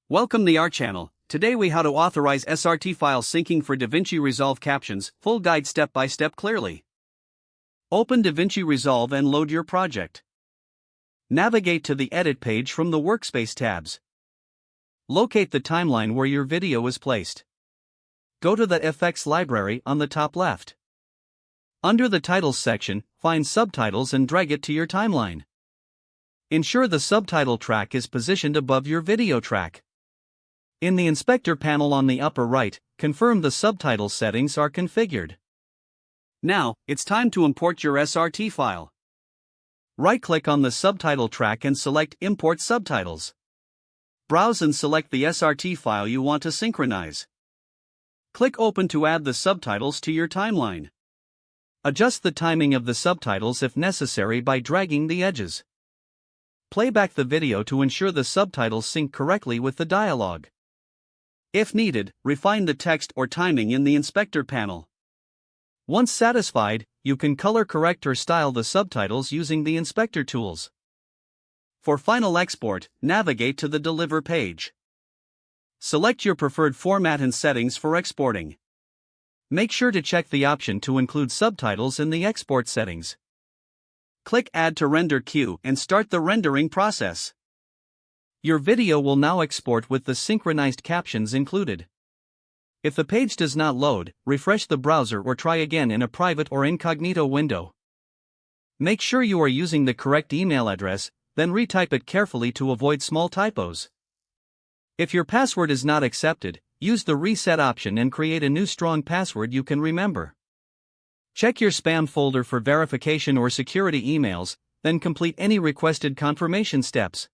Welcome to our channel. Today we how to authorize SRT file syncing for DaVinci Resolve Captions, full guide step by step clearly. Open DaVinci Resolve and load your project. Navigate to the Edit page from the Workspace tabs. Locate the timeline where your video is placed. Go to the Effects library on the top left. Under the Titles section, find Subtitles and drag it to your timeline. Ensure the subtitle track is positioned above your video track. In the Inspector panel on the upper right, confirm the subtitle settings are configured. Now, it's time to import your SRT file. Right-click on the subtitle track and select Import Subtitles. Browse and select the SRT file you want to synchronize. Click Open to add the subtitles to your timeline. Adjust the timing of the subtitles if necessary by dragging the edges. Play back the video to ensure the subtitles sync correctly with the dialogue. If needed, refine the text or timing in the Inspector panel. Once satisfied, you can color correct or style the subtitles using the Inspector tools. For final export, navigate to the Deliver page. Select your preferred format and settings for exporting. Make sure to check the option to include subtitles in the export settings. Click Add to Render Queue and start the rendering process. Your video will now export with the synchronized captions included. If the page does not load, refresh the browser or try again in a private or incognito window. Make sure you are using the correct email address, then retype it carefully to avoid small typos. If your password is not accepted, use the reset option and create a new strong password you can remember. Check your spam folder for verification or security emails, then complete any requested confirmation steps.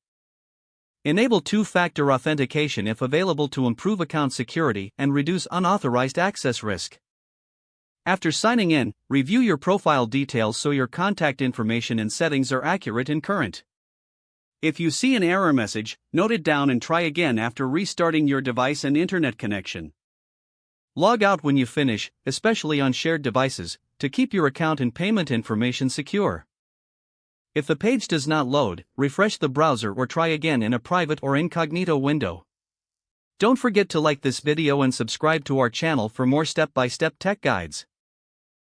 Enable two-factor authentication if available to improve account security and reduce unauthorized access risk. After signing in, review your profile details so your contact information and settings are accurate and current. If you see an error message, note it down and try again after restarting your device and internet connection. Log out when you finish, especially on shared devices, to keep your account and payment information secure. If the page does not load, refresh the browser or try again in a private or incognito window. Don't forget to like this video and subscribe to our channel for more step-by-step tech guides.